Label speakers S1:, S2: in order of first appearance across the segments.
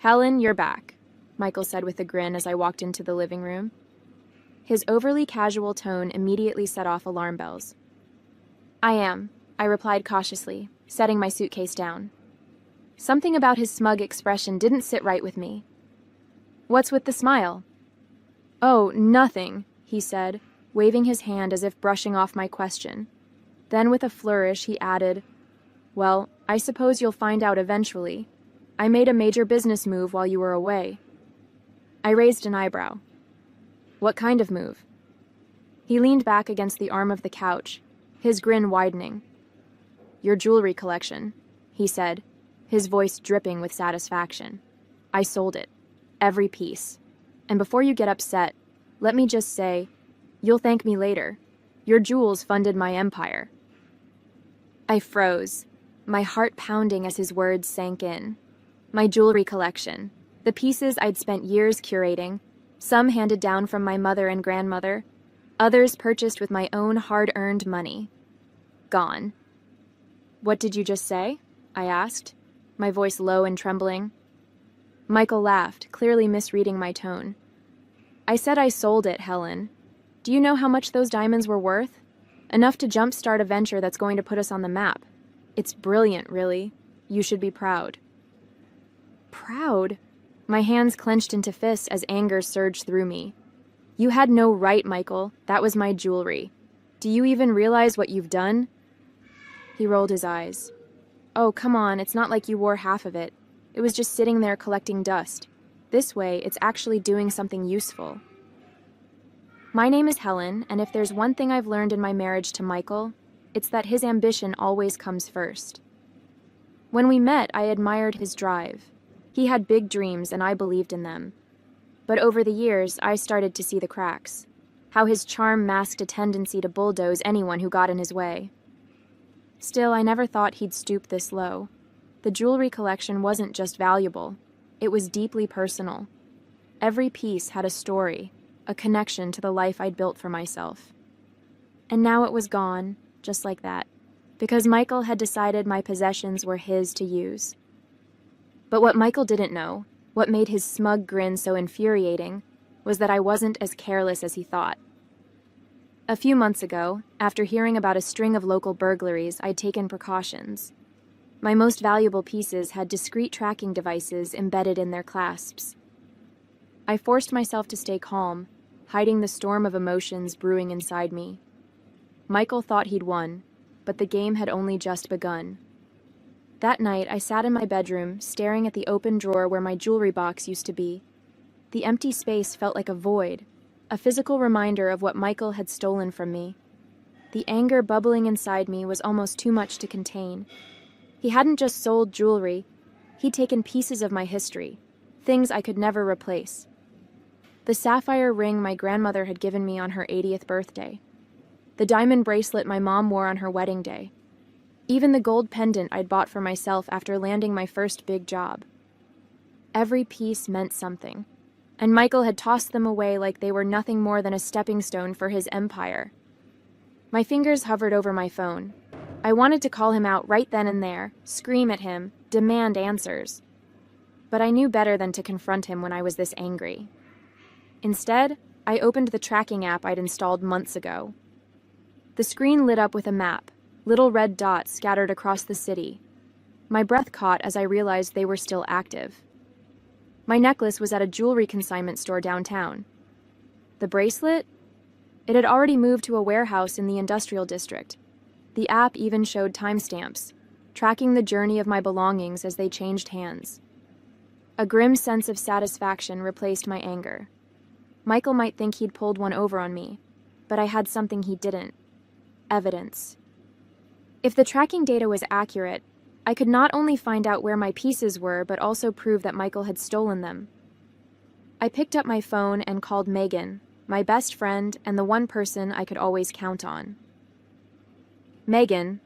S1: Helen, you're back, Michael said with a grin as I walked into the living room. His overly casual tone immediately set off alarm bells. I am, I replied cautiously, setting my suitcase down. Something about his smug expression didn't sit right with me. What's with the smile? Oh, nothing, he said, waving his hand as if brushing off my question. Then with a flourish, he added, Well, I suppose you'll find out eventually. I made a major business move while you were away. I raised an eyebrow. What kind of move? He leaned back against the arm of the couch, his grin widening. Your jewelry collection, he said, his voice dripping with satisfaction. I sold it. Every piece. And before you get upset, let me just say, you'll thank me later. Your jewels funded my empire. I froze, my heart pounding as his words sank in. My jewelry collection, the pieces I'd spent years curating, some handed down from my mother and grandmother, others purchased with my own hard-earned money. Gone. What did you just say? I asked, my voice low and trembling. Michael laughed, clearly misreading my tone. I said I sold it, Helen. Do you know how much those diamonds were worth? Enough to jumpstart a venture that's going to put us on the map. It's brilliant, really. You should be proud. Proud? My hands clenched into fists as anger surged through me. You had no right, Michael. That was my jewelry. Do you even realize what you've done? He rolled his eyes. Oh, come on, it's not like you wore half of it. It was just sitting there collecting dust. This way, it's actually doing something useful. My name is Helen, and if there's one thing I've learned in my marriage to Michael, it's that his ambition always comes first. When we met, I admired his drive. He had big dreams, and I believed in them. But over the years, I started to see the cracks. How his charm masked a tendency to bulldoze anyone who got in his way. Still, I never thought he'd stoop this low. The jewelry collection wasn't just valuable. It was deeply personal. Every piece had a story, a connection to the life I'd built for myself. And now it was gone, just like that, because Michael had decided my possessions were his to use. But what Michael didn't know, what made his smug grin so infuriating, was that I wasn't as careless as he thought. A few months ago, after hearing about a string of local burglaries, I'd taken precautions. My most valuable pieces had discreet tracking devices embedded in their clasps. I forced myself to stay calm, hiding the storm of emotions brewing inside me. Michael thought he'd won, but the game had only just begun. That night, I sat in my bedroom, staring at the open drawer where my jewelry box used to be. The empty space felt like a void, a physical reminder of what Michael had stolen from me. The anger bubbling inside me was almost too much to contain. He hadn't just sold jewelry, he'd taken pieces of my history, things I could never replace. The sapphire ring my grandmother had given me on her 80th birthday. The diamond bracelet my mom wore on her wedding day. Even the gold pendant I'd bought for myself after landing my first big job. Every piece meant something, and Michael had tossed them away like they were nothing more than a stepping stone for his empire. My fingers hovered over my phone. I wanted to call him out right then and there, scream at him, demand answers. But I knew better than to confront him when I was this angry. Instead, I opened the tracking app I'd installed months ago. The screen lit up with a map, little red dots scattered across the city. My breath caught as I realized they were still active. My necklace was at a jewelry consignment store downtown. The bracelet? It had already moved to a warehouse in the industrial district. The app even showed timestamps, tracking the journey of my belongings as they changed hands. A grim sense of satisfaction replaced my anger. Michael might think he'd pulled one over on me, but I had something he didn't. Evidence. If the tracking data was accurate, I could not only find out where my pieces were, but also prove that Michael had stolen them. I picked up my phone and called Megan, my best friend and the one person I could always count on. Megan,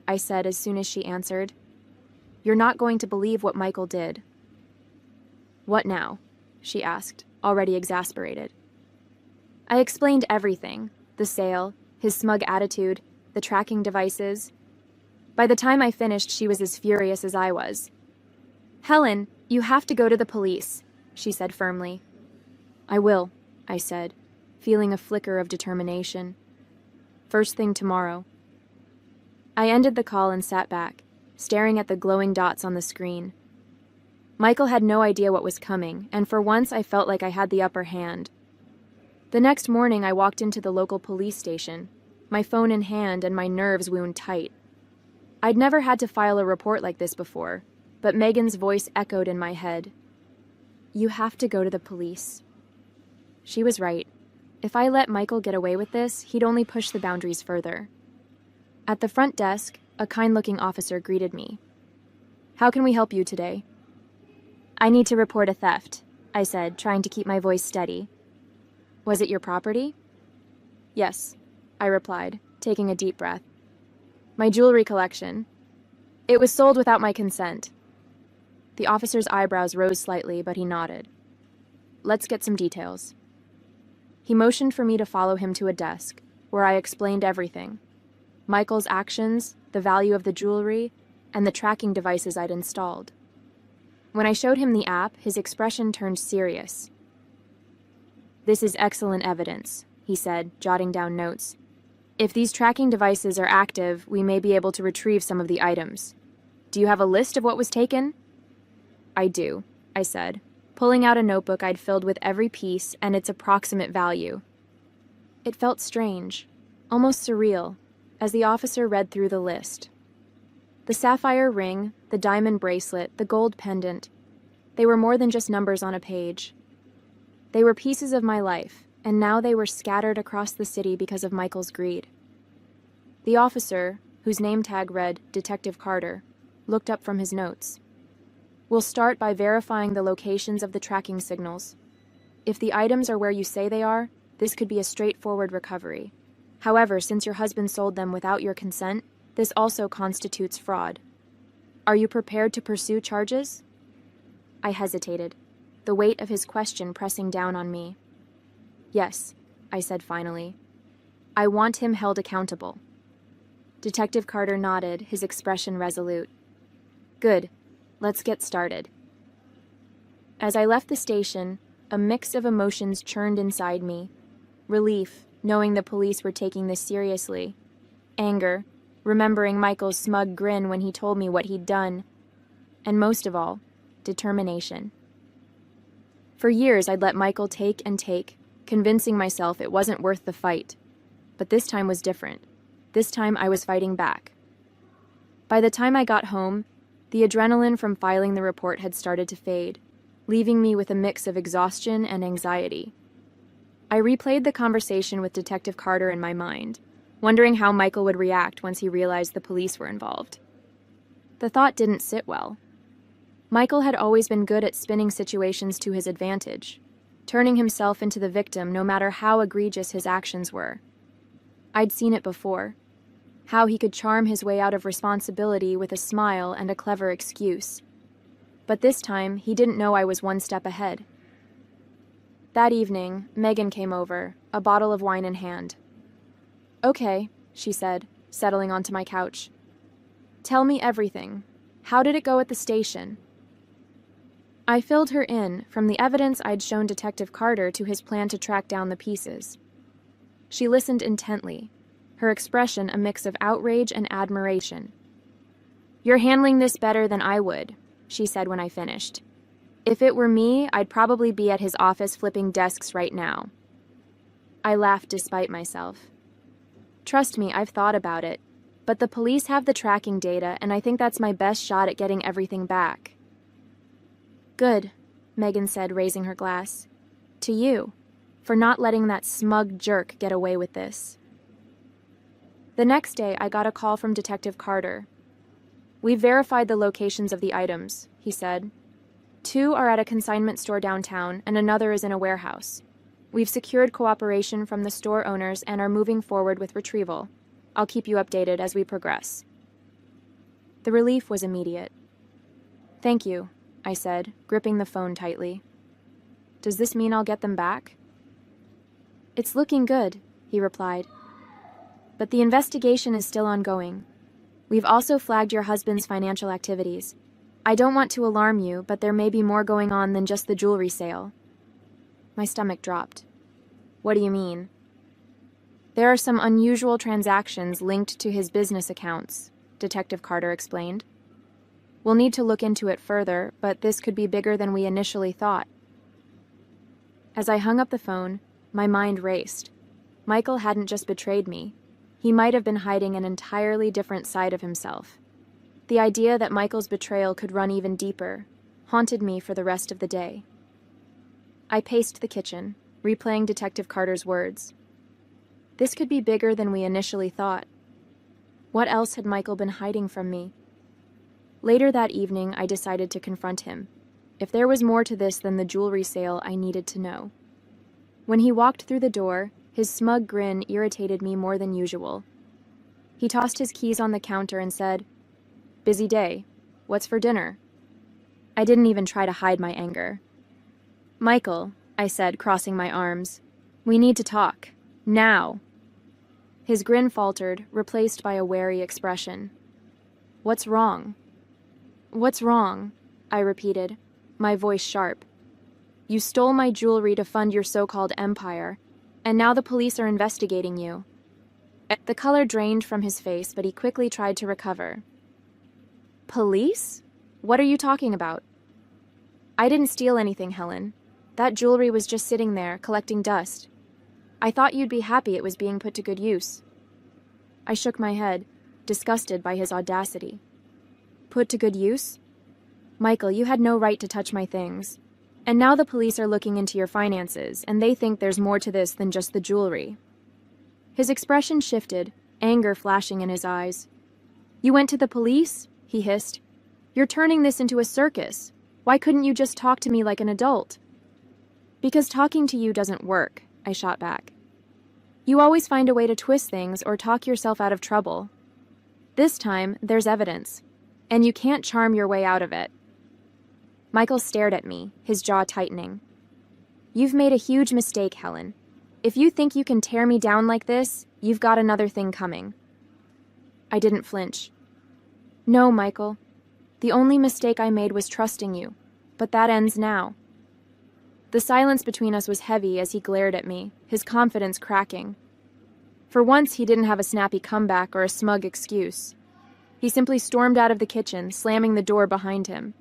S1: I said as soon as she answered, you're not going to believe what Michael did. What now? She asked, already exasperated. I explained everything, the sale, his smug attitude, the tracking devices. By the time I finished, she was as furious as I was. Helen, You have to go to the police, she said firmly. I will, I said, feeling a flicker of determination. First thing tomorrow. I ended the call and sat back, staring at the glowing dots on the screen. Michael had no idea what was coming, and for once I felt like I had the upper hand. The next morning I walked into the local police station, my phone in hand and my nerves wound tight. I'd never had to file a report like this before, but Megan's voice echoed in my head. You have to go to the police. She was right. If I let Michael get away with this, he'd only push the boundaries further. At the front desk, a kind-looking officer greeted me. How can we help you today? I need to report a theft, I said, trying to keep my voice steady. Was it your property? Yes, I replied, taking a deep breath. My jewelry collection. It was sold without my consent. The officer's eyebrows rose slightly, but he nodded. Let's get some details. He motioned for me to follow him to a desk, where I explained everything. Michael's actions, the value of the jewelry, and the tracking devices I'd installed. When I showed him the app, his expression turned serious. This is excellent evidence, he said, jotting down notes. If these tracking devices are active, we may be able to retrieve some of the items. Do you have a list of what was taken? I do, I said, pulling out a notebook I'd filled with every piece and its approximate value. It felt strange, almost surreal, as the officer read through the list. The sapphire ring, the diamond bracelet, the gold pendant, they were more than just numbers on a page. They were pieces of my life, and now they were scattered across the city because of Michael's greed. The officer, whose name tag read Detective Carter, looked up from his notes. We'll start by verifying the locations of the tracking signals. If the items are where you say they are, this could be a straightforward recovery. However, since your husband sold them without your consent, this also constitutes fraud. Are you prepared to pursue charges? I hesitated, the weight of his question pressing down on me. Yes, I said finally. I want him held accountable. Detective Carter nodded, his expression resolute. Good. Let's get started. As I left the station, a mix of emotions churned inside me. Relief, knowing the police were taking this seriously. Anger, remembering Michael's smug grin when he told me what he'd done. And most of all, determination. For years, I'd let Michael take and take, convincing myself it wasn't worth the fight. But this time was different. This time I was fighting back. By the time I got home, the adrenaline from filing the report had started to fade, leaving me with a mix of exhaustion and anxiety. I replayed the conversation with Detective Carter in my mind, wondering how Michael would react once he realized the police were involved. The thought didn't sit well. Michael had always been good at spinning situations to his advantage, turning himself into the victim no matter how egregious his actions were. I'd seen it before. How he could charm his way out of responsibility with a smile and a clever excuse. But this time, he didn't know I was one step ahead. That evening, Megan came over, a bottle of wine in hand. Okay, she said, settling onto my couch. Tell me everything. How did it go at the station? I filled her in, from the evidence I'd shown Detective Carter to his plan to track down the pieces. She listened intently, her expression a mix of outrage and admiration. You're handling this better than I would, she said when I finished. If it were me, I'd probably be at his office flipping desks right now. I laughed despite myself. Trust me, I've thought about it, but the police have the tracking data, and I think that's my best shot at getting everything back. Good, Megan said, raising her glass. To you, for not letting that smug jerk get away with this. The next day, I got a call from Detective Carter. We've verified the locations of the items, he said. 2 are at a consignment store downtown, and another is in a warehouse. We've secured cooperation from the store owners and are moving forward with retrieval. I'll keep you updated as we progress. The relief was immediate. Thank you, I said, gripping the phone tightly. Does this mean I'll get them back? It's looking good, he replied. But the investigation is still ongoing. We've also flagged your husband's financial activities. I don't want to alarm you, but there may be more going on than just the jewelry sale. My stomach dropped. What do you mean? There are some unusual transactions linked to his business accounts, Detective Carter explained. We'll need to look into it further, but this could be bigger than we initially thought. As I hung up the phone, my mind raced. Michael hadn't just betrayed me. He might have been hiding an entirely different side of himself. The idea that Michael's betrayal could run even deeper haunted me for the rest of the day. I paced the kitchen, replaying Detective Carter's words. This could be bigger than we initially thought. What else had Michael been hiding from me? Later that evening, I decided to confront him. If there was more to this than the jewelry sale, I needed to know. When he walked through the door, his smug grin irritated me more than usual. He tossed his keys on the counter and said, "Busy day. What's for dinner?" I didn't even try to hide my anger. "Michael," I said, crossing my arms, "we need to talk. Now." His grin faltered, replaced by a wary expression. "What's wrong?" "What's wrong?" I repeated, my voice sharp. "You stole my jewelry to fund your so-called empire, and now the police are investigating you." The color drained from his face, but he quickly tried to recover. "Police? What are you talking about?" "I didn't steal anything, Helen. That jewelry was just sitting there, collecting dust. I thought you'd be happy it was being put to good use." I shook my head, disgusted by his audacity. "Put to good use? Michael, you had no right to touch my things. And now the police are looking into your finances, and they think there's more to this than just the jewelry." His expression shifted, anger flashing in his eyes. "You went to the police?" he hissed. "You're turning this into a circus. Why couldn't you just talk to me like an adult?" "Because talking to you doesn't work," I shot back. "You always find a way to twist things or talk yourself out of trouble. This time, there's evidence, and you can't charm your way out of it." Michael stared at me, his jaw tightening. "You've made a huge mistake, Helen. If you think you can tear me down like this, you've got another thing coming." I didn't flinch. "No, Michael. The only mistake I made was trusting you, but that ends now." The silence between us was heavy as he glared at me, his confidence cracking. For once, he didn't have a snappy comeback or a smug excuse. He simply stormed out of the kitchen, slamming the door behind him.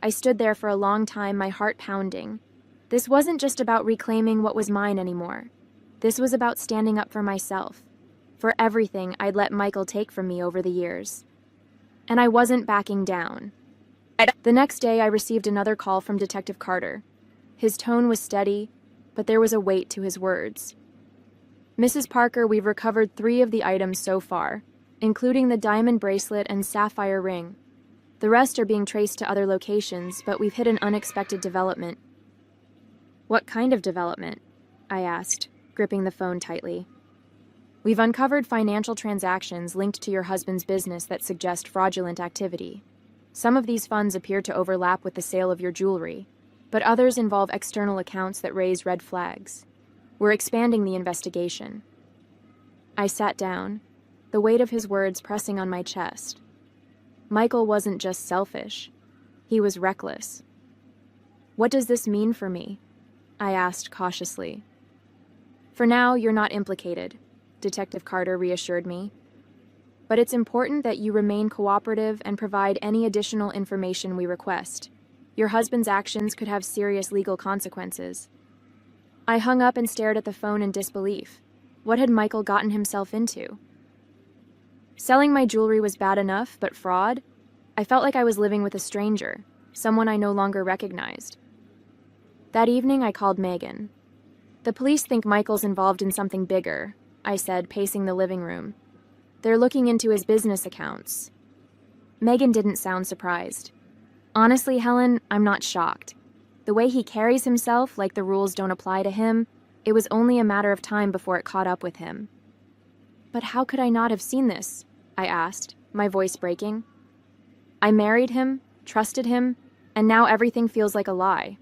S1: I stood there for a long time, my heart pounding. This wasn't just about reclaiming what was mine anymore. This was about standing up for myself, for everything I'd let Michael take from me over the years. And I wasn't backing down. The next day, I received another call from Detective Carter. His tone was steady, but there was a weight to his words. "Mrs. Parker, we've recovered 3 of the items so far, including the diamond bracelet and sapphire ring. The rest are being traced to other locations, but we've hit an unexpected development." "What kind of development?" I asked, gripping the phone tightly. "We've uncovered financial transactions linked to your husband's business that suggest fraudulent activity. Some of these funds appear to overlap with the sale of your jewelry, but others involve external accounts that raise red flags. We're expanding the investigation." I sat down, the weight of his words pressing on my chest. Michael wasn't just selfish. He was reckless. "What does this mean for me?" I asked cautiously. "For now, you're not implicated," Detective Carter reassured me. "But it's important that you remain cooperative and provide any additional information we request. Your husband's actions could have serious legal consequences." I hung up and stared at the phone in disbelief. What had Michael gotten himself into? Selling my jewelry was bad enough, but fraud? I felt like I was living with a stranger, someone I no longer recognized. That evening, I called Megan. "The police think Michael's involved in something bigger," I said, pacing the living room. "They're looking into his business accounts." Megan didn't sound surprised. "Honestly, Helen, I'm not shocked. The way he carries himself, like the rules don't apply to him, it was only a matter of time before it caught up with him." "But how could I not have seen this?" I asked, my voice breaking. "I married him, trusted him, and now everything feels like a lie."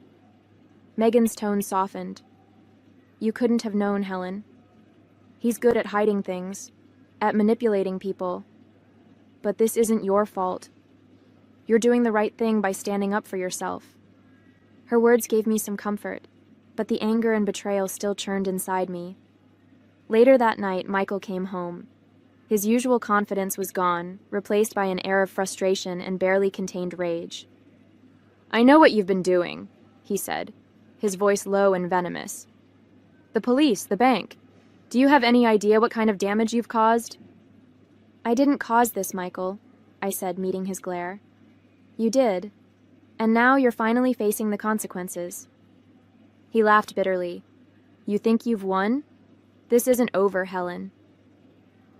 S1: Megan's tone softened. "You couldn't have known, Helen. He's good at hiding things, at manipulating people. But this isn't your fault." You're doing the right thing by standing up for yourself." Her words gave me some comfort, but the anger and betrayal still churned inside me. Later that night, Michael came home. His usual confidence was gone, replaced by an air of frustration and barely contained rage. "I know what you've been doing," he said, his voice low and venomous. "The police, the bank. Do you have any idea what kind of damage you've caused?" "I didn't cause this, Michael," I said, meeting his glare. "You did. And now you're finally facing the consequences." He laughed bitterly. "You think you've won? This isn't over, Helen."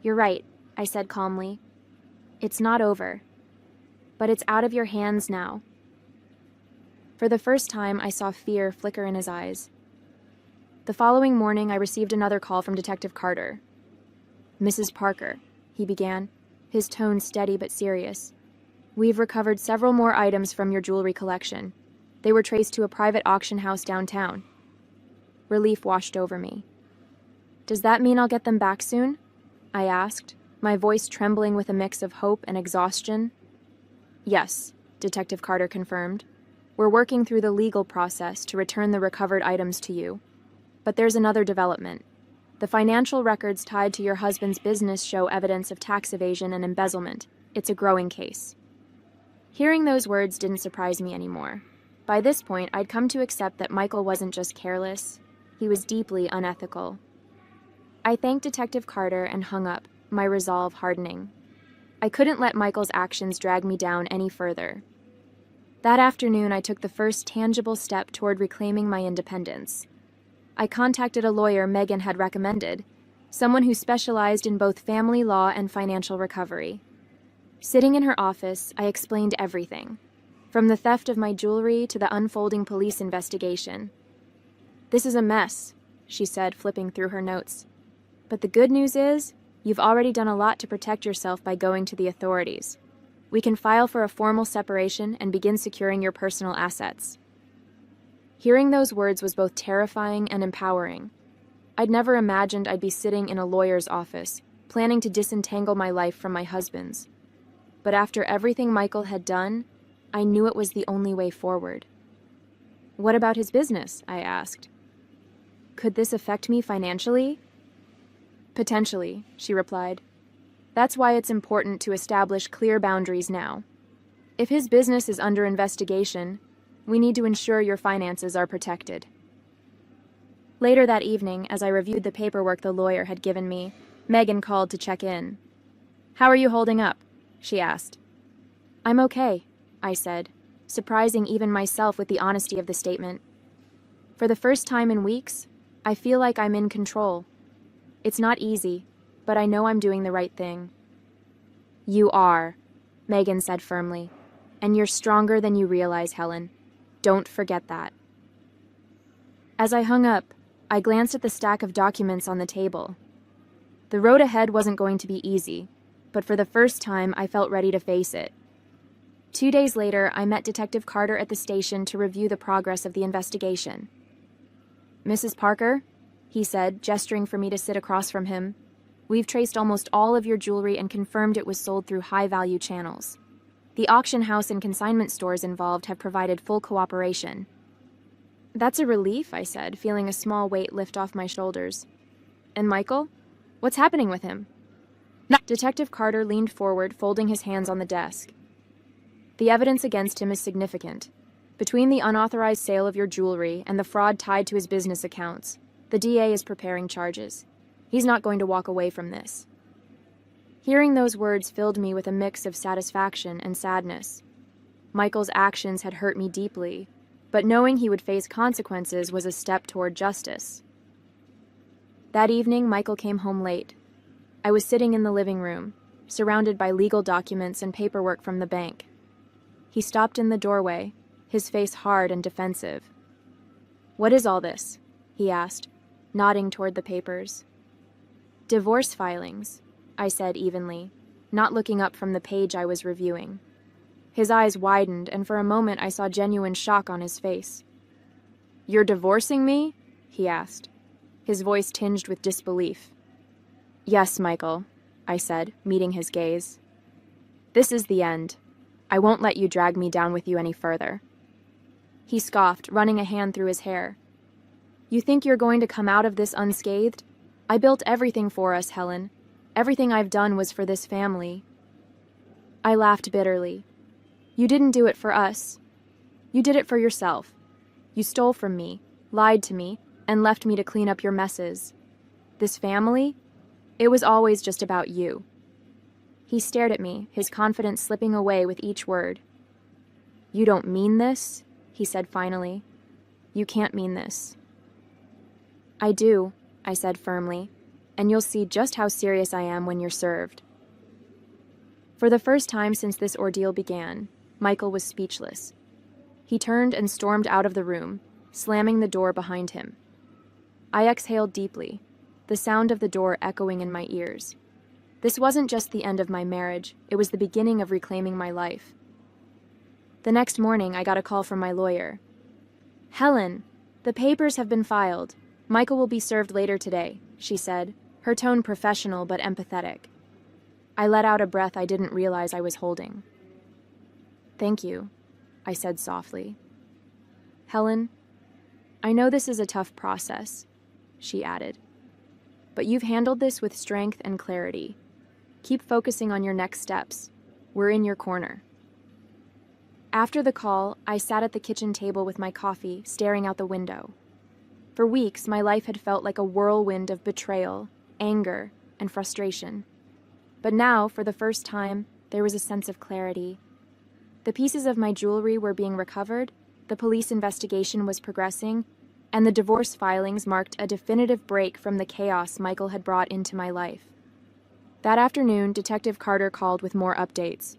S1: "You're right," I said calmly. "It's not over. But it's out of your hands now." For the first time, I saw fear flicker in his eyes. The following morning, I received another call from Detective Carter. "Mrs. Parker," he began, his tone steady but serious. "We've recovered several more items from your jewelry collection. They were traced to a private auction house downtown." Relief washed over me. "Does that mean I'll get them back soon?" I asked, my voice trembling with a mix of hope and exhaustion. "Yes," Detective Carter confirmed. "We're working through the legal process to return the recovered items to you. But there's another development. The financial records tied to your husband's business show evidence of tax evasion and embezzlement. It's a growing case." Hearing those words didn't surprise me anymore. By this point, I'd come to accept that Michael wasn't just careless. He was deeply unethical. I thanked Detective Carter and hung up, my resolve hardening. I couldn't let Michael's actions drag me down any further. That afternoon, I took the first tangible step toward reclaiming my independence. I contacted a lawyer Megan had recommended, someone who specialized in both family law and financial recovery. Sitting in her office, I explained everything, from the theft of my jewelry to the unfolding police investigation. "This is a mess," she said, flipping through her notes. "But the good news is, you've already done a lot to protect yourself by going to the authorities. We can file for a formal separation and begin securing your personal assets." Hearing those words was both terrifying and empowering. I'd never imagined I'd be sitting in a lawyer's office, planning to disentangle my life from my husband's. But after everything Michael had done, I knew it was the only way forward. "What about his business?" I asked. "Could this affect me financially?" "Potentially," she replied. "That's why it's important to establish clear boundaries now. If his business is under investigation, we need to ensure your finances are protected." Later that evening, as I reviewed the paperwork the lawyer had given me, Megan called to check in. "How are you holding up?" she asked. "I'm okay," I said, surprising even myself with the honesty of the statement. "For the first time in weeks, I feel like I'm in control. It's not easy, but I know I'm doing the right thing." "You are," Megan said firmly, "and you're stronger than you realize, Helen. Don't forget that." As I hung up, I glanced at the stack of documents on the table. The road ahead wasn't going to be easy, but for the first time, I felt ready to face it. 2 days later, I met Detective Carter at the station to review the progress of the investigation. "Mrs. Parker," he said, gesturing for me to sit across from him, "we've traced almost all of your jewelry and confirmed it was sold through high-value channels. The auction house and consignment stores involved have provided full cooperation." "That's a relief," I said, feeling a small weight lift off my shoulders. "And Michael? What's happening with him?" Detective Carter leaned forward, folding his hands on the desk. "The evidence against him is significant. Between the unauthorized sale of your jewelry and the fraud tied to his business accounts, the DA is preparing charges. He's not going to walk away from this." Hearing those words filled me with a mix of satisfaction and sadness. Michael's actions had hurt me deeply, but knowing he would face consequences was a step toward justice. That evening, Michael came home late. I was sitting in the living room, surrounded by legal documents and paperwork from the bank. He stopped in the doorway, his face hard and defensive. "What is all this?" he asked, nodding toward the papers. "Divorce filings," I said evenly, not looking up from the page I was reviewing. His eyes widened, and for a moment I saw genuine shock on his face. "You're divorcing me?" he asked, his voice tinged with disbelief. "Yes, Michael," I said, meeting his gaze. "This is the end. I won't let you drag me down with you any further." He scoffed, running a hand through his hair. "You think you're going to come out of this unscathed? I built everything for us, Helen. Everything I've done was for this family." I laughed bitterly. "You didn't do it for us. You did it for yourself. You stole from me, lied to me, and left me to clean up your messes. This family? It was always just about you." He stared at me, his confidence slipping away with each word. "You don't mean this?" he said finally. "You can't mean this." "I do," I said firmly, "and you'll see just how serious I am when you're served." For the first time since this ordeal began, Michael was speechless. He turned and stormed out of the room, slamming the door behind him. I exhaled deeply, the sound of the door echoing in my ears. This wasn't just the end of my marriage, it was the beginning of reclaiming my life. The next morning, I got a call from my lawyer. "Helen, the papers have been filed. Michael will be served later today," she said, her tone professional but empathetic. I let out a breath I didn't realize I was holding. "Thank you," I said softly. "Helen, I know this is a tough process," she added, "but you've handled this with strength and clarity. Keep focusing on your next steps. We're in your corner." After the call, I sat at the kitchen table with my coffee, staring out the window. For weeks, my life had felt like a whirlwind of betrayal, anger, and frustration. But now, for the first time, there was a sense of clarity. The pieces of my jewelry were being recovered, the police investigation was progressing, and the divorce filings marked a definitive break from the chaos Michael had brought into my life. That afternoon, Detective Carter called with more updates.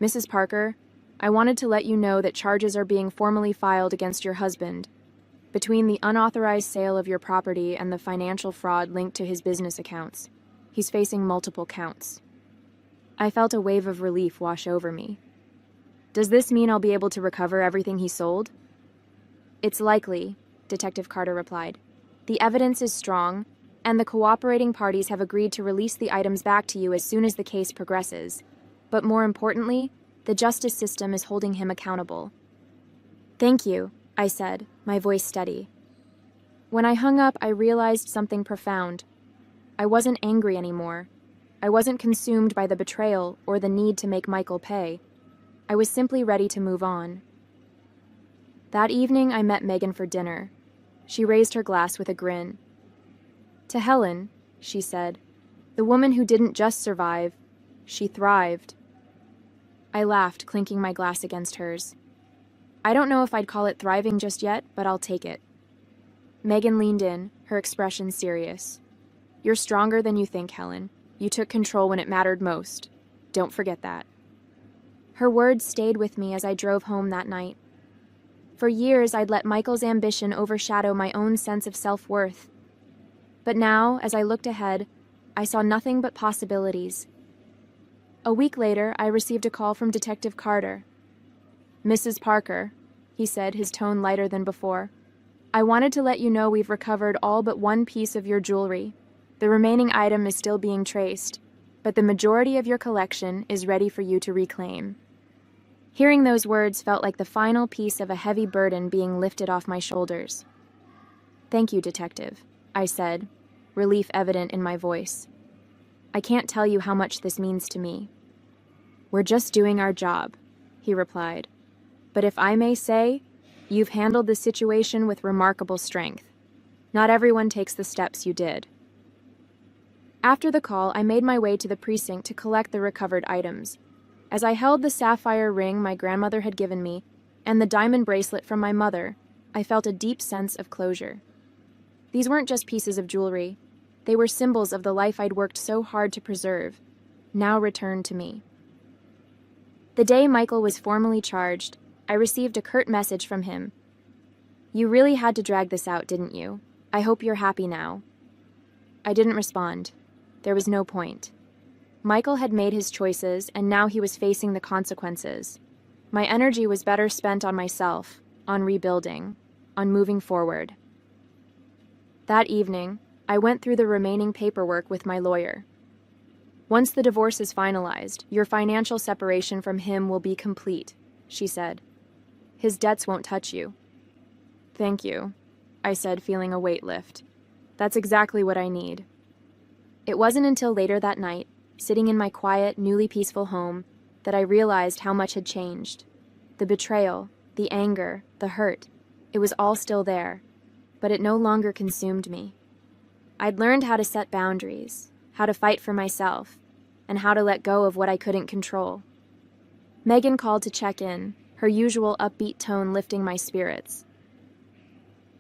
S1: "Mrs. Parker, I wanted to let you know that charges are being formally filed against your husband. Between the unauthorized sale of your property and the financial fraud linked to his business accounts, he's facing multiple counts." I felt a wave of relief wash over me. "Does this mean I'll be able to recover everything he sold?" "It's likely," Detective Carter replied. "The evidence is strong, and the cooperating parties have agreed to release the items back to you as soon as the case progresses. But more importantly, the justice system is holding him accountable." "Thank you," I said, my voice steady. When I hung up, I realized something profound. I wasn't angry anymore. I wasn't consumed by the betrayal or the need to make Michael pay. I was simply ready to move on. That evening, I met Megan for dinner. She raised her glass with a grin. "To Helen," she said, "the woman who didn't just survive, she thrived." I laughed, clinking my glass against hers. "I don't know if I'd call it thriving just yet, but I'll take it." Megan leaned in, her expression serious. "You're stronger than you think, Helen. You took control when it mattered most. Don't forget that." Her words stayed with me as I drove home that night. For years, I'd let Michael's ambition overshadow my own sense of self-worth. But now, as I looked ahead, I saw nothing but possibilities. A week later, I received a call from Detective Carter. "Mrs. Parker," he said, his tone lighter than before, "I wanted to let you know we've recovered all but one piece of your jewelry. The remaining item is still being traced, but the majority of your collection is ready for you to reclaim." Hearing those words felt like the final piece of a heavy burden being lifted off my shoulders. "Thank you, Detective," I said, relief evident in my voice. "I can't tell you how much this means to me." "We're just doing our job," he replied. "But if I may say, you've handled the situation with remarkable strength. Not everyone takes the steps you did." After the call, I made my way to the precinct to collect the recovered items. As I held the sapphire ring my grandmother had given me and the diamond bracelet from my mother, I felt a deep sense of closure. These weren't just pieces of jewelry. They were symbols of the life I'd worked so hard to preserve, now returned to me. The day Michael was formally charged, I received a curt message from him. "You really had to drag this out, didn't you? I hope you're happy now." I didn't respond. There was no point. Michael had made his choices, and now he was facing the consequences. My energy was better spent on myself, on rebuilding, on moving forward. That evening, I went through the remaining paperwork with my lawyer. Once the divorce is finalized, your financial separation from him will be complete, she said. His debts won't touch you. Thank you, I said, feeling a weight lift. That's exactly what I need. It wasn't until later that night, sitting in my quiet, newly peaceful home, that I realized how much had changed. The betrayal, the anger, the hurt, it was all still there, but it no longer consumed me. I'd learned how to set boundaries, how to fight for myself, and how to let go of what I couldn't control. Megan called to check in, her usual upbeat tone lifting my spirits.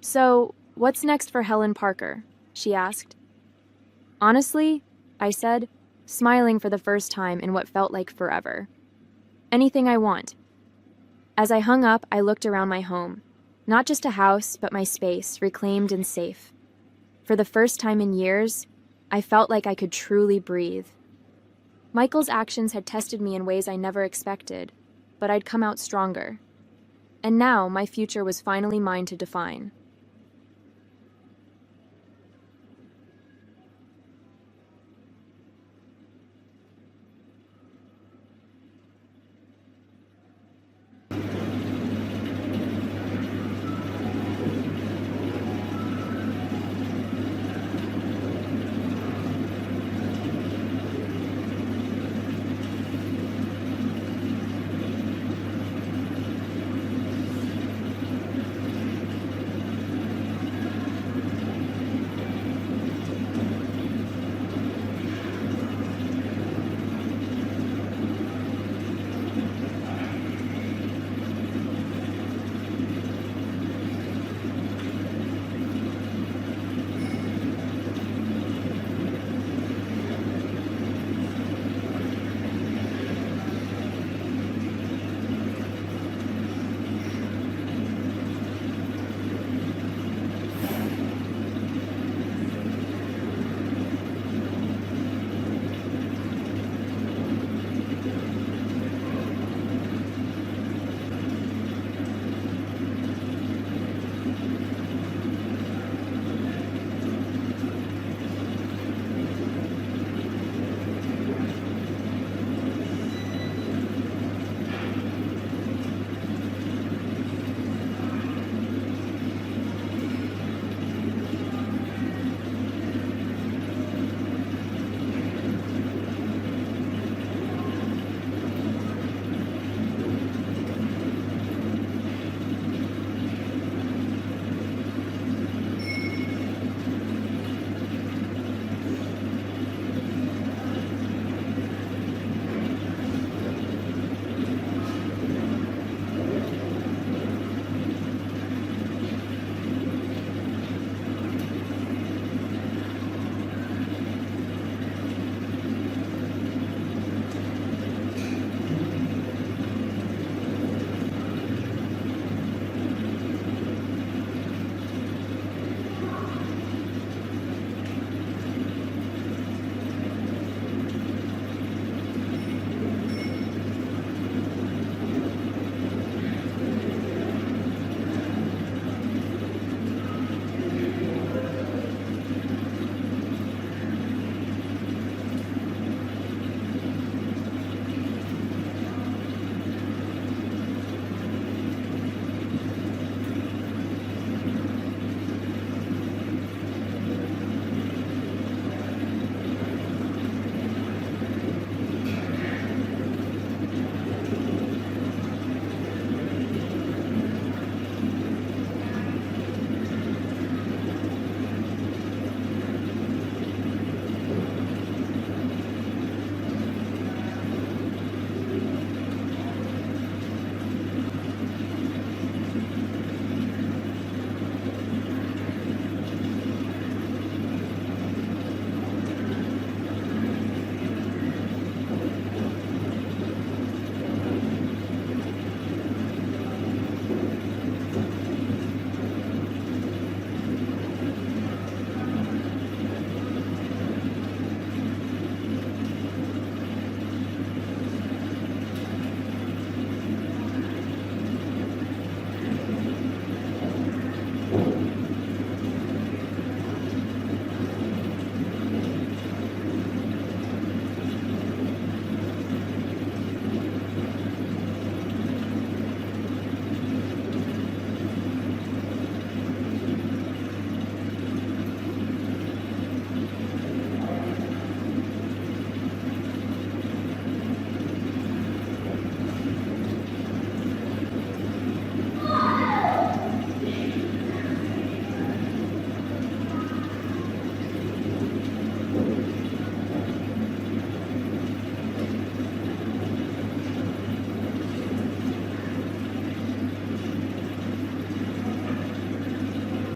S1: So, what's next for Helen Parker? She asked. Honestly, I said, smiling for the first time in what felt like forever. Anything I want. As I hung up, I looked around my home. Not just a house, but my space, reclaimed and safe. For the first time in years, I felt like I could truly breathe. Michael's actions had tested me in ways I never expected, but I'd come out stronger. And now my future was finally mine to define.